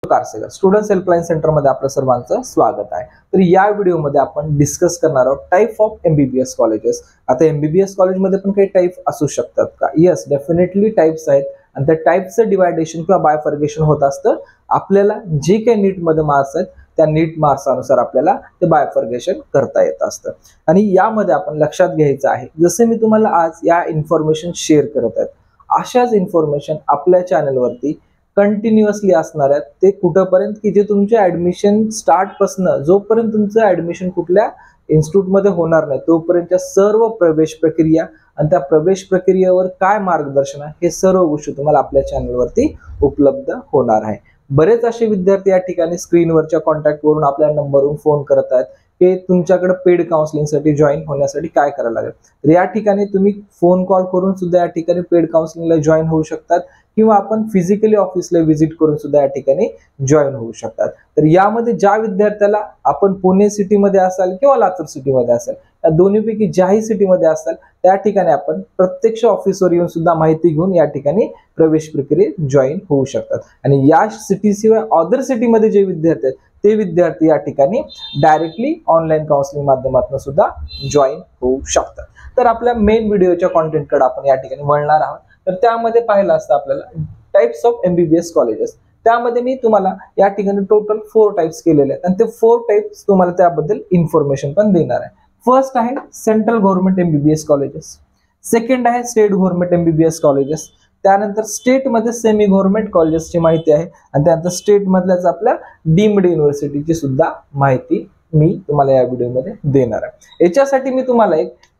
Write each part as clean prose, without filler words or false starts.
कारसेकर students helpline centre मध्ये आपल्या सर्वांचं स्वागत आहे। तर या व्हिडिओमध्ये आपण डिस्कस करणार आहोत टाइप ऑफ एमबीबीएस कॉलेजेस। आता एमबीबीएस कॉलेजमध्ये पण काही टाइप असू शकतात का? येस, डेफिनेटली टाइप्स आहेत आणि त्या टाइपचं डिवायडेशन किंवा बायफर्गेशन होत असतं। आपल्याला जे काही नीट मध्ये मार्क्स आहेत त्या नीट मार्क्स अनुसार आपल्याला ते बायफर्गेशन करता येत असतं। आणि यामध्ये आपण लक्षात घ्यायचं आहे, जसे मी तुम्हाला आज या इन्फॉर्मेशन शेअर करत आहे अशाच इन्फॉर्मेशन आपल्या चॅनलवरती कंटिन्युअसली असणार आहेत। ते कुठपर्यंत की जे तुमचे ऍडमिशन स्टार्ट पासून जोपर्यंत तुमचं ऍडमिशन कुठल्या इन्स्टिट्यूट मध्ये होणार नाही तोपर्यंतच्या सर्व प्रवेश प्रक्रिया आणि त्या प्रवेश प्रक्रियेवर काय मार्गदर्शन आहे हे सर्व गोष्टी तुम्हाला आपल्या चॅनलवरती उपलब्ध होणार आहे। बरेच असे विद्यार्थी या ठिकाणी स्क्रीनवरच्या कॉन्टॅक्ट वरून आपल्या नंबरवरून फोन करत आहेत की तुमच्याकडे पेड काउन्सिलिंगसाठी जॉईन होण्यासाठी काय करायला लागेल। तर या ठिकाणी तुम्ही फोन कॉल करून सुद्धा या ठिकाणी पेड काउन्सिलिंगला जॉईन होऊ शकतात किंवा आपण फिजिकली ऑफिसला व्हिजिट करून सुद्धा या ठिकाणी जॉईन होऊ शकतात। तर यामध्ये ज्या विद्यार्थ्याला आपण पुणे सिटीमध्ये असाल किंवा लातूर सिटीमध्ये असाल या दोन्हीपैकी ज्याही सिटीमध्ये असाल त्या ठिकाणी आपण प्रत्यक्ष ऑफिसवर येऊन सुद्धा माहिती घेऊन या ठिकाणी प्रवेश प्रक्रियेत जॉईन होऊ शकतात। आणि या सिटीशिवाय अदर सिटीमध्ये जे विद्यार्थी आहेत ते विद्यार्थी या ठिकाणी डायरेक्टली ऑनलाईन काउन्सिलिंग माध्यमातून सुद्धा जॉईन होऊ शकतात। तर आपल्या मेन व्हिडिओच्या कॉन्टेंटकडे आपण या ठिकाणी वळणार आहोत। तर त्यामध्ये पाहिलं असतं आपल्याला टाइप्स ऑफ एमबीबीएस कॉलेजेस। त्यामध्ये मी तुम्हाला या ठिकाणी टोटल 4 टाइप्स केलेले आहेत आणि ते 4 टाइप्स तुम्हाला त्याबद्दल इन्फॉर्मेशन पण देणार आहे। फर्स्ट आहे central government MBBS colleges, second आहे स्टेट गव्हर्नमेंट एमबीबीएस कॉलेजेस, त्यानंतर स्टेट मध्ये सेमी गव्हर्नमेंट कॉलेजेसची माहिती आहे आणि त्यानंतर स्टेट मधल्याच आपल्या डीम्ड युनिव्हर्सिटीची सुद्धा माहिती मी तुम्हाला या व्हिडिओमध्ये देणार आहे। याच्यासाठी मी तुम्हाला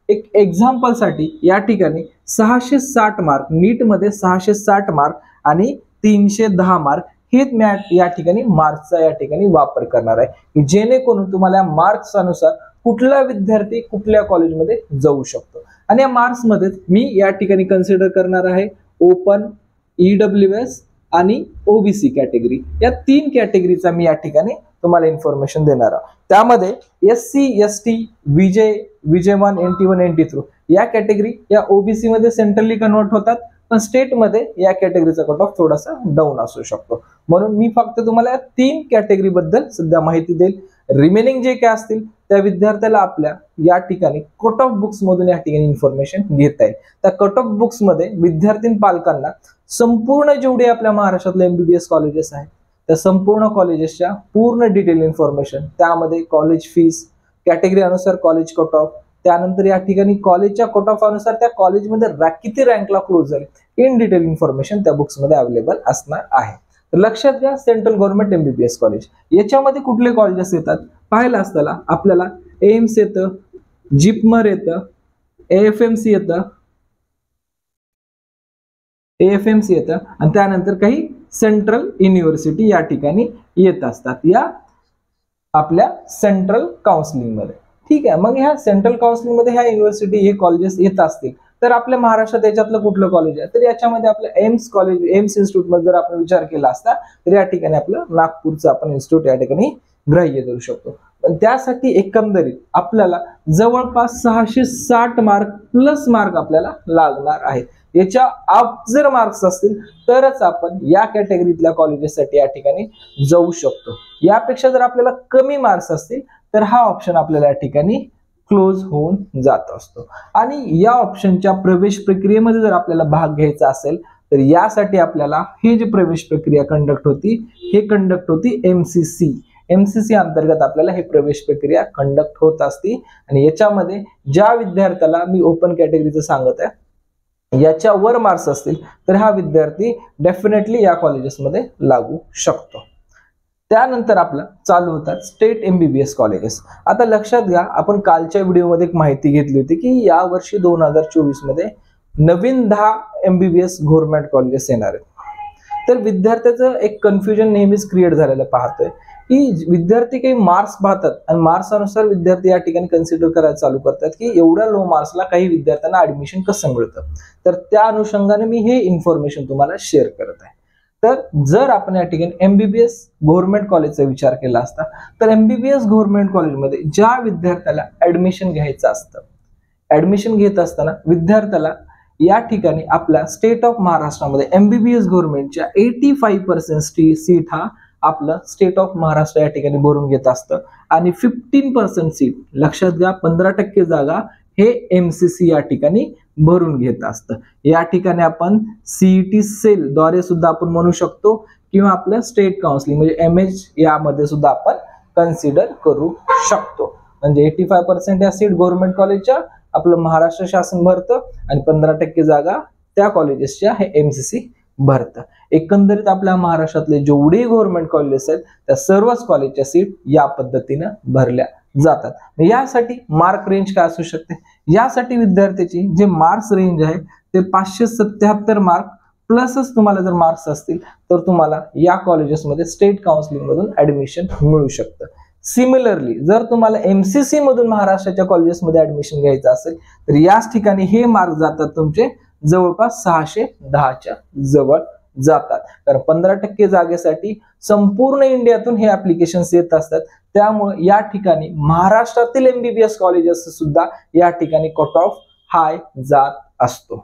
एक एक्झाम्पल साठी या ठिकाणी 660 मार्क नीट मध्ये 660 मार्क आणि 310 मार्क हे मी या ठिकाणी मार्क्सचा या ठिकाणी वापर करणार आहे की जेणेकरून तुम्हाला मार्क्स अनुसार कुठला विद्यार्थी कुठल्या कॉलेजमध्ये जाऊ शकतो। आणि या मार्क्स मध्ये मी या ठिकाणी कन्सिडर करणार आहे ओपन, ईडब्ल्यूएस आणि ओबीसी कॅटेगरी, या 3 कॅटेगरीचा मी या ठिकाणी तुम्हाला इन्फॉर्मेशन देणार आहे। त्यामध्ये एससी, एसटी, विजे1, NT1, NT2 या कॅटेगरी या ओबीसी मध्ये सेंट्रली कन्वर्ट होतात, पण स्टेट मध्ये या कॅटेगरीचा कट ऑफ थोडासा डाऊन असू शकतो। म्हणून मी फक्त तुम्हाला या 3 कॅटेगरी बद्दल सध्या माहिती देईल। रिमेनिंग जे काय असतील त्या विद्यार्थ्याला आपल्या या ठिकाणी कट ऑफ बुक्स मधून या ठिकाणी इन्फॉर्मेशन घेता येईल। त्या कट ऑफ बुक्स मध्ये विद्यार्थी पालकांना संपूर्ण जेवढे आपल्या महाराष्ट्रातले एमबीबीएस कॉलेजेस आहेत त्या संपूर्ण कॉलेजेसच्या पूर्ण डिटेल इन्फॉर्मेशन, त्यामध्ये कॉलेज फीस, कॅटेगरी अनुसार कॉलेज कट ऑफ, त्यानंतर या ठिकाणी कॉलेजच्या कट ऑफ अनुसार त्या कॉलेजमध्ये किती रँकला क्लोज झाले इन डिटेल इन्फॉर्मेशन त्या बुक्स मध्ये अवेलेबल असणार आहे। तर लक्षात घ्या, सेंट्रल गव्हर्नमेंट एमबीबीएस कॉलेज याच्यामध्ये कुठले कॉलेजेस येतात पाहायला असताना आपल्याला एम्स येतं, जिपमर येतं, एएफएमसी येतं आणि त्यानंतर काही सेंट्रल युनिव्हर्सिटी या ठिकाणी येत असतात या आपल्या सेंट्रल काउन्सिलिंग मध्ये। ठीक आहे, मग ह्या सेंट्रल काउन्सिलिंग मध्ये ह्या युनिव्हर्सिटी हे कॉलेजेस येत असतील तर आपल्या महाराष्ट्रात याच्यातलं कुठलं कॉलेज आहे तर याच्यामध्ये आपलं एम्स कॉलेज, एम्स इन्स्टिट्यूट मध्ये जर आपण विचार केला असता तर या ठिकाणी आपलं नागपूरचं आपण इन्स्टिट्यूट या ठिकाणी ग्राह्य धरू शकतो। पण त्यासाठी एकंदरीत आपल्याला जवळपास 660 मार्क प्लस मार्क आपल्याला लागणार आहेत। याच्या आप जर मार्क्स असतील तरच आपण या कॅटेगरीतल्या कॉलेजेससाठी या ठिकाणी जाऊ शकतो। यापेक्षा जर आपल्याला कमी मार्क्स असतील तर हा ऑप्शन आपल्याला या ठिकाणी क्लोज होऊन जात असतो। आणि या ऑप्शनच्या प्रवेश प्रक्रियेमध्ये जर आपल्याला भाग घ्यायचा असेल तर यासाठी आपल्याला हे जे प्रवेश प्रक्रिया कंडक्ट होती एमसीसी अंतर्गत आपल्याला हे प्रवेश प्रक्रिया कंडक्ट होत असते। आणि याच्यामध्ये ज्या विद्यार्थ्याला मी ओपन कॅटेगरीचं सांगत आहे याच्यावर मार्क्स असतील तर हा विद्यार्थी डेफिनेटली या कॉलेजेसमध्ये लागू शकतो। त्यानंतर आपलं चालू होतात स्टेट एमबीबीएस कॉलेजेस। आता लक्षात घ्या, आपण कालच्या व्हिडिओमध्ये एक माहिती घेतली होती की या वर्षी 2024 मध्ये नवीन 10 एमबीबीएस गव्हर्नमेंट कॉलेजेस येणार आहेत। तर विद्यार्थ्याचं एक कन्फ्युजन नेहमीच क्रिएट झालेलं पाहतोय की विद्यार्थी काही मार्क्स पाहतात आणि मार्क्स अनुसार विद्यार्थी या ठिकाणी कन्सिडर करायला चालू करतात की एवढ्या लो मार्क्सला काही विद्यार्थ्यांना ऍडमिशन कसं मिळतं। तर त्या अनुषंगाने मी हे इन्फॉर्मेशन तुम्हाला शेअर करत आहे। तर जर आपण या ठिकाणी एमबीबीएस गव्हर्नमेंट कॉलेजचा विचार केला असता तर एमबीबीएस गव्हर्नमेंट कॉलेजमध्ये ज्या विद्यार्थ्याला ऍडमिशन घ्यायचं असतं, ऍडमिशन घेत असताना विद्यार्थ्याला या ठिकाणी आपल्या स्टेट ऑफ महाराष्ट्रामध्ये एमबीबीएस गव्हर्नमेंटच्या 85% सीट हा आपलं स्टेट ऑफ महाराष्ट्र या ठिकाणी भरून घेत असतं आणि 15% सीट, लक्षात घ्या 15% जागा हे MCC या ठिकाणी भरून घेत असतं. या ठिकाणी आपण CET सेल द्वारे सुद्धा आपण म्हणू शकतो किंवा आपलं स्टेट काउन्सिलिंग म्हणजे MH यामध्ये सुद्धा आपण कन्सिडर करू शकतो. म्हणजे 85% या सीट गव्हर्नमेंट कॉलेजच्या आपलं महाराष्ट्र शासन भरतं आणि 15% जागा त्या कॉलेजेसच्या हे MCC भरतं. एकंदरीत आपल्या महाराष्ट्रातले जेवढे गव्हर्नमेंट कॉलेजेस आहेत त्या सर्वच कॉलेजच्या सीट या पद्धतीनं भरल्या जातात. यासाठी मार्क रेंज काय असू शकते, यासाठी विद्यार्थ्याची जे मार्क्स रेंज आहे ते 577 मार्क प्लसच तुम्हाला जर मार्क्स असतील तर तुम्हाला या कॉलेजेसमध्ये स्टेट काउन्सिलिंग मधून ऍडमिशन मिळू शकतं. सिमिलरली जर तुम्हाला MCC मधून महाराष्ट्राच्या कॉलेजेसमध्ये ऍडमिशन घ्यायचं असेल तर याच ठिकाणी हे मार्क जातात तुमचे जवळपास 610च्या जवळ जातात. कारण 15% जागेसाठी संपूर्ण इंडियातून हे ऍप्लिकेशन्स येत असतात. त्यामुळे या ठिकाणी महाराष्ट्रातील MBBS कॉलेजेस सुद्धा या ठिकाणी कट ऑफ हाय जात असतो.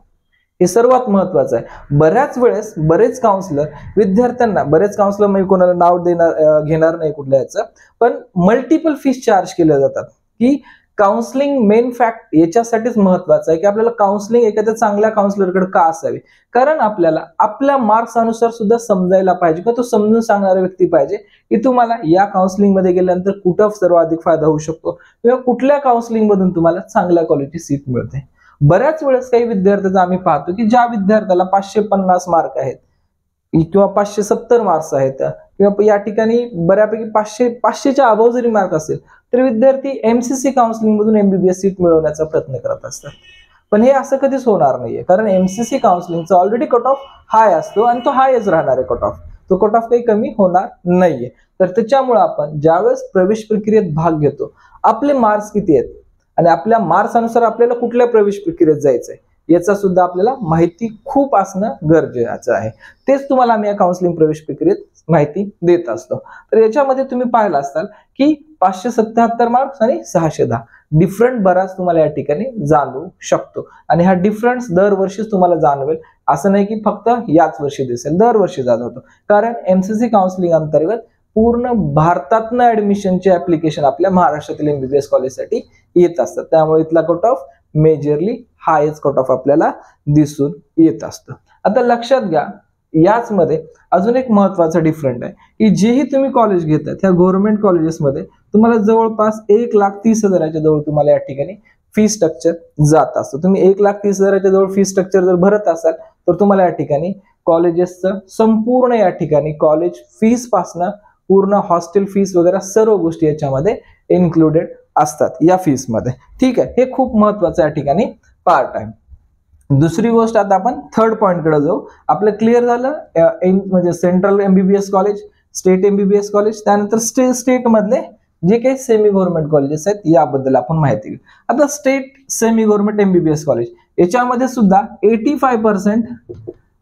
हे सर्वात महत्वाचं आहे. बऱ्याच वेळेस बरेच काउन्सिलर विद्यार्थ्यांना, बरेच काउन्सिलर मी कोणाला नाव घेणार नाही कुठल्या याचं, पण मल्टिपल फीस चार्ज केल्या जातात की काउन्सिलिंग मेन फॅक्ट याच्यासाठीच महत्वाचं आहे की आपल्याला काउन्सिलिंग एखाद्या चांगल्या काउन्सिलरकडे का असावे, कारण आपल्याला आपल्या मार्क्स अनुसार सुद्धा समजायला पाहिजे किंवा तो समजून सांगणारा व्यक्ती पाहिजे की तुम्हाला या काउन्सिलिंग मध्ये गेल्यानंतर कुठं सर्वाधिक फायदा होऊ शकतो किंवा कुठल्या काउन्सिलिंग मधून तुम्हाला चांगल्या क्वालिटी सीट मिळते. बऱ्याच वेळेस काही विद्यार्थ्यांचा आम्ही पाहतो की ज्या विद्यार्थ्याला 550 मार्क आहेत किंवा 570 मार्क्स आहेत किंवा या ठिकाणी बऱ्यापैकी 500च्या अबव जरी मार्क असेल तर विद्यार्थी MCC काउन्सिलिंग मधून MBBS सीट मिळवण्याचा प्रयत्न करत असतात. पण हे असं कधीच होणार नाहीये, कारण MCC काउन्सिलिंगचा ऑलरेडी कट ऑफ हाय असतो आणि तो हायच राहणार आहे कट ऑफ, तो कट ऑफ काही कमी होणार नाहीये. तर त्याच्यामुळे आपण ज्यावेळेस प्रवेश प्रक्रियेत भाग घेतो आपले मार्क्स किती आहेत आणि आपल्या मार्क्स अनुसार आपल्याला कुठल्या प्रवेश प्रक्रियेत जायचंय याचा सुद्धा आपल्याला माहिती खूप असणं गरजेचं आहे. तेच तुम्हाला आम्ही या काउन्सिलिंग प्रवेश प्रक्रियेत माहिती देत असतो. तर याच्यामध्ये तुम्ही पाहिलं असाल की 577 मार्क्स आणि 610 डिफरंट बराच तुम्हाला या ठिकाणी जाणवू शकतो आणि हा डिफरन्स दरवर्षी तुम्हाला जाणवेल, असं नाही की फक्त याच वर्षी दिसेल, दरवर्षी जाणवतो. कारण MCC काउन्सिलिंग अंतर्गत पूर्ण भारतातनं ऍडमिशनचे ऍप्लिकेशन आपल्या महाराष्ट्रातील MBBS कॉलेजसाठी येत असतात. त्यामुळे इथला कट ऑफ मेजरली हायच कट ऑफ आपल्याला दिसून येत असतं. आता लक्षात घ्या याच मध्ये अजून एक महत्वाचा डिफरंट आहे की जेही तुम्ही कॉलेज घेतात त्या गव्हर्नमेंट कॉलेजेसमध्ये तुम्हाला जवळपास 1,30,000च्या जवळ तुम्हाला या ठिकाणी फी स्ट्रक्चर जात असतं. तुम्ही 1,30,000च्या जवळ फी स्ट्रक्चर जर भरत असाल तर तुम्हाला या ठिकाणी कॉलेजेसचं संपूर्ण या ठिकाणी कॉलेज फीस पासनं पूर्ण हॉस्टेल फीस वगैरे सर्व गोष्टी याच्यामध्ये इन्क्लुडेड असतात या फीस मध्ये. ठीक आहे, हे खूप महत्वाचं या ठिकाणी पार्ट आहे. दुसरी गोष्ट आता आपण थर्ड पॉइंट कडे जाऊ. आपलं क्लिअर झालं म्हणजे central MBBS college, state MBBS college, त्यानंतर स्टेट मधले जे काही सेमी गव्हर्नमेंट कॉलेजेस आहेत याबद्दल आपण माहिती घेऊ. आता state semi government MBBS college याच्यामध्ये सुद्धा 85%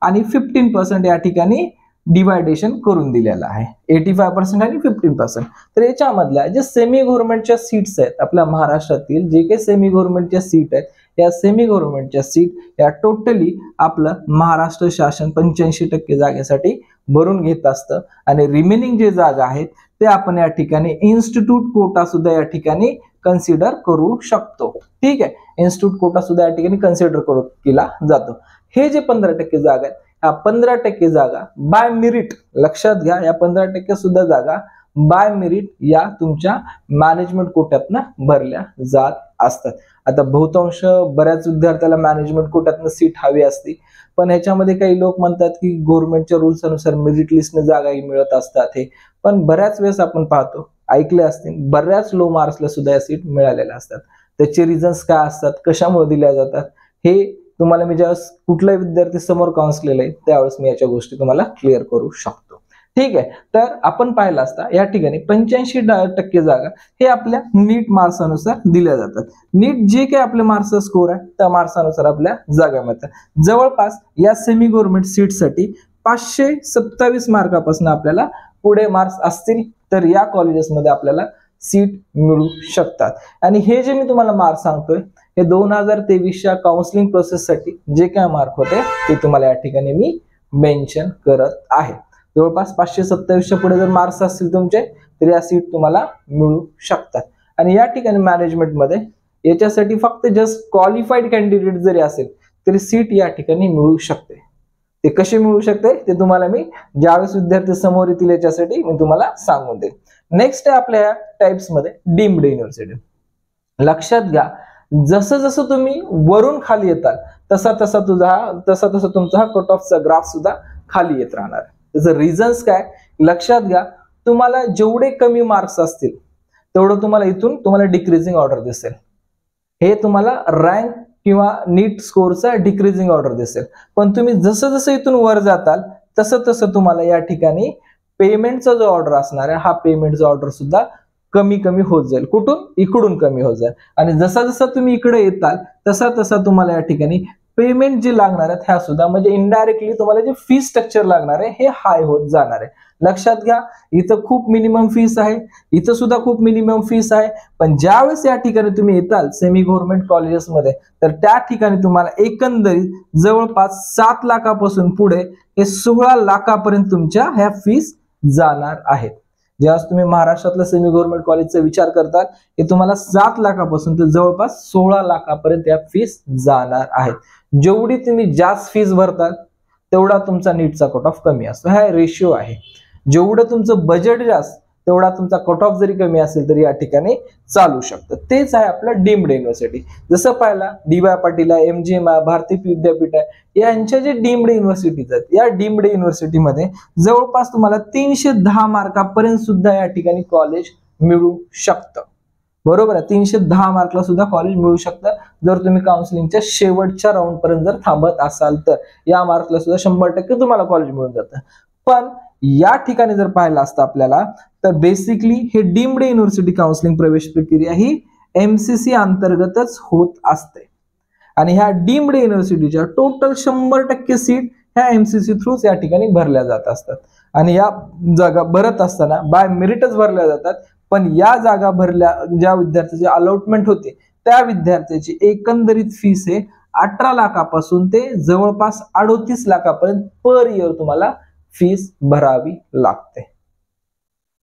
आणि 15% या ठिकाणी डिवायडेशन करून दिलेलं आहे. 85% आणि 15%. तर याच्यामधल्या जे सेमी गव्हर्नमेंटच्या सीट्स आहेत आपल्या महाराष्ट्रातील जे काही सेमी गव्हर्नमेंटच्या सीट आहेत या सेमी गव्हर्नमेंटच्या सीट या टोटली आपलं महाराष्ट्र शासन 85% जागेसाठी भरून घेत असतं आणि रिमेनिंग जे जागा आहेत ते आपण या ठिकाणी इन्स्टिट्यूट कोटा सुद्धा या ठिकाणी कन्सिडर करू शकतो. ठीक आहे, इन्स्टिट्यूट कोटा सुद्धा या ठिकाणी कन्सिडर केला जातो. हे जे 15% जागा आहेत ह्या 15% जागा बाय मेरिट, लक्षात घ्या या 15% सुद्धा जागा बाय मेरिट या तुमच्या मॅनेजमेंट कोट्यातनं भरल्या जात असतात. आता बहुतांश बऱ्याच विद्यार्थ्याला मॅनेजमेंट कोट्यातनं सीट हवी असते, पण ह्याच्यामध्ये काही लोक म्हणतात की गव्हर्नमेंटच्या रूल्स अनुसार मेरिट लिस्टने जागाही मिळत असतात. हे पण बऱ्याच वेळेस आपण पाहतो, ऐकले असतील, बऱ्याच लो मार्क्सला सुद्धा या सीट मिळालेल्या असतात. त्याचे रिझन्स काय असतात, कशामुळे दिल्या जातात, हे तुम्हाला मी ज्यावेळेस कुठलाही विद्यार्थी समोर काउन्सिल आहे त्यावेळेस मी याच्या गोष्टी तुम्हाला क्लिअर करू शकतो. ठीक आहे, तर आपण पाहिलं असता या ठिकाणी 85% जागा हे आपल्या नीट मार्क्स अनुसार दिल्या जातात. नीट जे काही आपले मार्क्स स्कोर आहे त्या मार्क्स अनुसार आपल्या जागा मिळतात. जवळपास या सेमी गव्हर्नमेंट सीटसाठी 527 मार्कापासून आपल्याला पुढे मार्क्स असतील तर या कॉलेजेसमध्ये आपल्याला सीट मिळू शकतात. आणि हे जे मी तुम्हाला मार्क्स सांगतोय हे 2023च्या काउन्सिलिंग प्रोसेससाठी जे काय मार्क होते ते तुम्हाला या ठिकाणी मी मेन्शन करत आहे. जवळपास 527च्या पुढे जर मार्क्स असतील तुमचे तर या सीट तुम्हाला मिळू शकतात. आणि या ठिकाणी मॅनेजमेंटमध्ये याच्यासाठी फक्त जस्ट क्वालिफाईड कॅन्डिडेट जरी असेल तरी सीट या ठिकाणी मिळू शकते. ते कशी मिळू शकते ते तुम्हाला मी ज्यावेळेस विद्यार्थी समोर येतील याच्यासाठी मी तुम्हाला सांगून देईन. नेक्स्ट आहे आपल्या या टाइप्स मध्ये डीम्ड युनिव्हर्सिटी. लक्षात घ्या, जसं जसं तुम्ही वरून खाली येताल तसा तसा तुमचा हा कट ऑफचा ग्राफ सुद्धा खाली येत राहणार. त्याचं रिझन्स काय लक्षात घ्या, तुम्हाला जेवढे कमी मार्क्स असतील तेवढं तुम्हाला इथून तुम्हाला डिक्रीजिंग ऑर्डर दिसेल. हे तुम्हाला रँक किंवा नीट स्कोरचा डिक्रीजिंग ऑर्डर दिसेल. पण तुम्ही जसं जसं इथून वर जाताल तसं तसं तुम्हाला या ठिकाणी पेमेंटचा जो ऑर्डर असणार आहे हा पेमेंटचा ऑर्डर सुद्धा कमी कमी होत जाईल. कुठून? इकडून कमी होत जाईल. आणि जसा जसा तुम्ही इकडे येताल तसा तसा तुम्हाला या ठिकाणी पेमेंट जे लागणार आहेत ह्या सुद्धा म्हणजे इनडायरेक्टली तुम्हाला जे फी स्ट्रक्चर लागणार आहे हे हाय होत जाणार आहे. लक्षात घ्या, इथं खूप मिनिमम फीस आहे, इथं सुद्धा खूप मिनिमम फीस आहे. पण ज्यावेळेस या ठिकाणी तुम्ही येताल सेमी गव्हर्नमेंट कॉलेजेसमध्ये तर त्या ठिकाणी तुम्हाला एकंदरीत जवळपास 7 लाखापासून पुढे हे 16 लाखापर्यंत तुमच्या ह्या फीस जाणार आहेत. ज्यावेळेस तुम्ही महाराष्ट्रातल्या सेमी गव्हर्नमेंट कॉलेजचा विचार करताल हे तुम्हाला 7 लाखापासून ते जवळपास 16 लाखापर्यंत या फीस जाणार आहेत. जेवढी तुम्ही जास्त फीस भरताल तेवढा तुमचा नीटचा कट ऑफ कमी असतो. हा रेशिओ आहे. जेवढं तुमचं बजेट जास्त तेवढा तुमचा कट ऑफ जरी कमी असेल तरी या ठिकाणी चालू शकतं. तेच आहे आपलं डीम्ड युनिव्हर्सिटी. जसं पाहिला डी.वाय. पाटील आहे, MGM आहे, भारतीय विद्यापीठ आहे, यांच्या जे डीम्ड युनिव्हर्सिटीज आहेत या डीम्ड युनिव्हर्सिटीमध्ये जवळपास तुम्हाला 310 मार्कापर्यंत सुद्धा या ठिकाणी कॉलेज मिळू शकतं. बरोबर आहे, 310 मार्कला सुद्धा कॉलेज मिळू शकतं जर तुम्ही काउन्सिलिंगच्या शेवटच्या राऊंड पर्यंत जर थांबत असाल तर. या मार्कला सुद्धा 100% तुम्हाला कॉलेज मिळून जातं. पण या ठिकाणी जर पाहिलं असतं आपल्याला तर बेसिकली हे डीम्ड युनिव्हर्सिटी काउन्सिलिंग प्रवेश प्रक्रिया ही MCC अंतर्गतच होत असते. आणि ह्या डीम्ड युनिव्हर्सिटीच्या टोटल 100% सीट ह्या MCC थ्रूच या ठिकाणी भरल्या जात असतात. आणि या जागा भरत असताना बाय मेरिटच भरल्या जातात. पण या जागा भरल्या ज्या विद्यार्थ्याची अलॉटमेंट होते त्या विद्यार्थ्याची एकंदरीत फीस हे 18 लाखापासून ते जवळपास 38 लाखापर्यंत पर इयर तुम्हाला फीस भरावी लागते.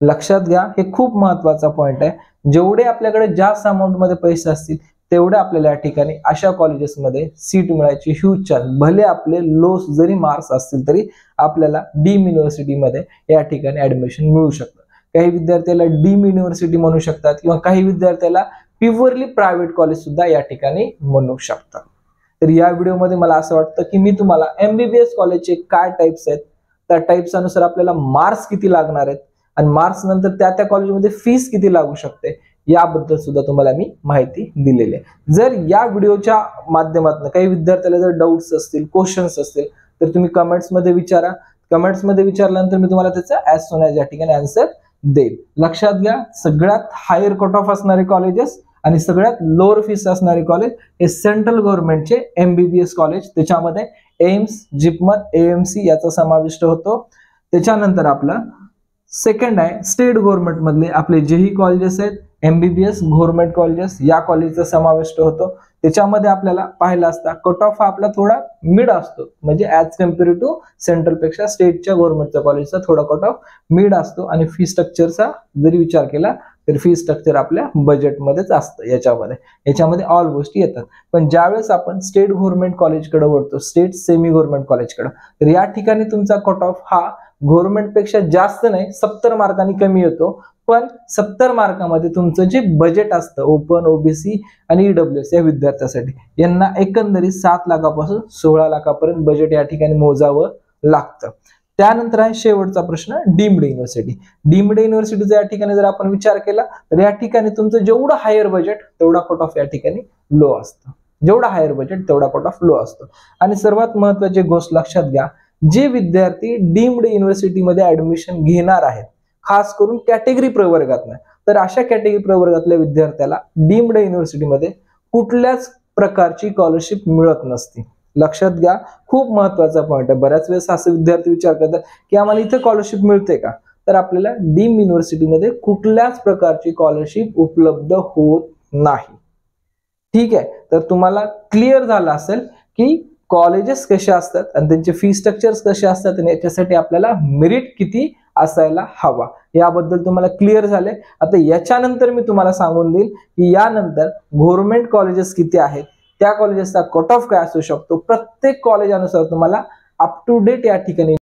लक्षात घ्या, हे खूप महत्वाचा पॉइंट आहे. जेवढे आपल्याकडे जास्त अमाऊंट मध्ये पैसे असतील तेवढे आपल्याला या ठिकाणी अशा कॉलेजेसमध्ये सीट मिळायची ह्यूज चान्स. भले आपले लो जरी मार्क्स असतील तरी आपल्याला डीम युनिव्हर्सिटीमध्ये या ठिकाणी ऍडमिशन मिळू शकतं. काही विद्यार्थ्याला डीम युनिव्हर्सिटी म्हणू शकतात किंवा काही विद्यार्थ्याला प्युअरली प्रायव्हेट कॉलेज सुद्धा या ठिकाणी म्हणू शकतात. तर या व्हिडिओमध्ये मला असं वाटतं की मी तुम्हाला MBBS कॉलेजचे काय टाइप्स आहेत, त्या टाइप्स अनुसार आपल्याला मार्क्स किती लागणार आहेत आणि मार्क्स नंतर त्या कॉलेजमध्ये फीस किती लागू शकते याबद्दल सुद्धा तुम्हाला मी माहिती दिलेली आहे. जर या व्हिडिओच्या माध्यमातून काही विद्यार्थ्याला जर डाऊट्स असतील, क्वेश्चन्स असतील तर तुम्ही कमेंट्समध्ये विचारा. कमेंट्समध्ये विचारल्यानंतर मी तुम्हाला त्याचा ऍज सून ॲज या ठिकाणी आन्सर देईल. लक्षात घ्या, सगळ्यात हायर कट ऑफ असणारे कॉलेजेस आणि सगळ्यात लोअर फीस असणारे कॉलेज हे सेंट्रल गव्हर्नमेंटचे MBBS कॉलेज. त्याच्यामध्ये एम्स, जिपमर, AMC याचा समाविष्ट होतो. त्याच्यानंतर आपलं सेकंड आहे स्टेट गव्हर्नमेंट मधले आपले जेही कॉलेजेस आहेत, MBBS गव्हर्नमेंट कॉलेजेस या कॉलेजचा समाविष्ट होतो. त्याच्यामध्ये आपल्याला पाहिला असता कट ऑफ हा आपला थोडा मिड असतो, म्हणजे ऍज कम्पेअर टू सेंट्रल पेक्षा स्टेटच्या गव्हर्नमेंटच्या कॉलेजचा थोडा कट ऑफ मिड असतो. आणि फी स्ट्रक्चरचा जरी विचार केला तर फी स्ट्रक्चर आपल्या बजेटमध्येच असतं. याच्यामध्ये ऑल गोष्टी येतात. पण ज्यावेळेस आपण स्टेट गव्हर्नमेंट कॉलेजकडे वळतो, स्टेट सेमी गव्हर्नमेंट कॉलेजकडे, तर या ठिकाणी तुमचा कट ऑफ हा गव्हर्नमेंट पेक्षा जास्त नाही 70 मार्कांनी कमी येतो. पण 70 मार्कामध्ये तुमचं जे बजेट असतं ओपन, OBC आणि EWS या विद्यार्थ्यासाठी यांना एकंदरीत 7 लाखापासून 16 लाखापर्यंत बजेट या ठिकाणी मोजावं लागतं. त्यानंतर आहे शेवटचा प्रश्न डीम्ड युनिव्हर्सिटी. डीम्ड युनिव्हर्सिटीचा या ठिकाणी जर आपण विचार केला तर या ठिकाणी तुमचं जेवढं हायर बजेट तेवढा कट ऑफ या ठिकाणी लो असतं. जेवढा हायर बजेट तेवढा कट ऑफ लो असतो. आणि सर्वात महत्वाची गोष्ट लक्षात घ्या, जे विद्यार्थी डीम्ड युनिव्हर्सिटीमध्ये ऍडमिशन घेणार आहेत खास करून कॅटेगरी प्रवर्गातनं, तर अशा कॅटेगरी प्रवर्गातल्या विद्यार्थ्याला डीम्ड युनिव्हर्सिटीमध्ये कुठल्याच प्रकारची स्कॉलरशिप मिळत नसते. लक्षात घ्या, खूप महत्वाचा पॉईंट आहे. बऱ्याच वेळेस असे विद्यार्थी विचार करतात की आम्हाला इथे स्कॉलरशिप मिळते का, तर आपल्याला डीम युनिव्हर्सिटीमध्ये कुठल्याच प्रकारची स्कॉलरशिप उपलब्ध होत नाही. ठीक आहे, तर तुम्हाला क्लिअर झालं असेल की कॉलेजेस कसे असतात आणि त्यांचे फी स्ट्रक्चर्स कसे असतात आणि याच्यासाठी आपल्याला मेरिट किती असायला हवा याबद्दल तुम्हाला क्लिअर झाले. आता याच्यानंतर मी तुम्हाला सांगून देईल की यानंतर गव्हर्नमेंट कॉलेजेस किती आहेत, त्या कॉलेजेसचा कट ऑफ काय असू शकतो, प्रत्येक कॉलेज अनुसार तुम्हाला अप टू डेट या ठिकाणी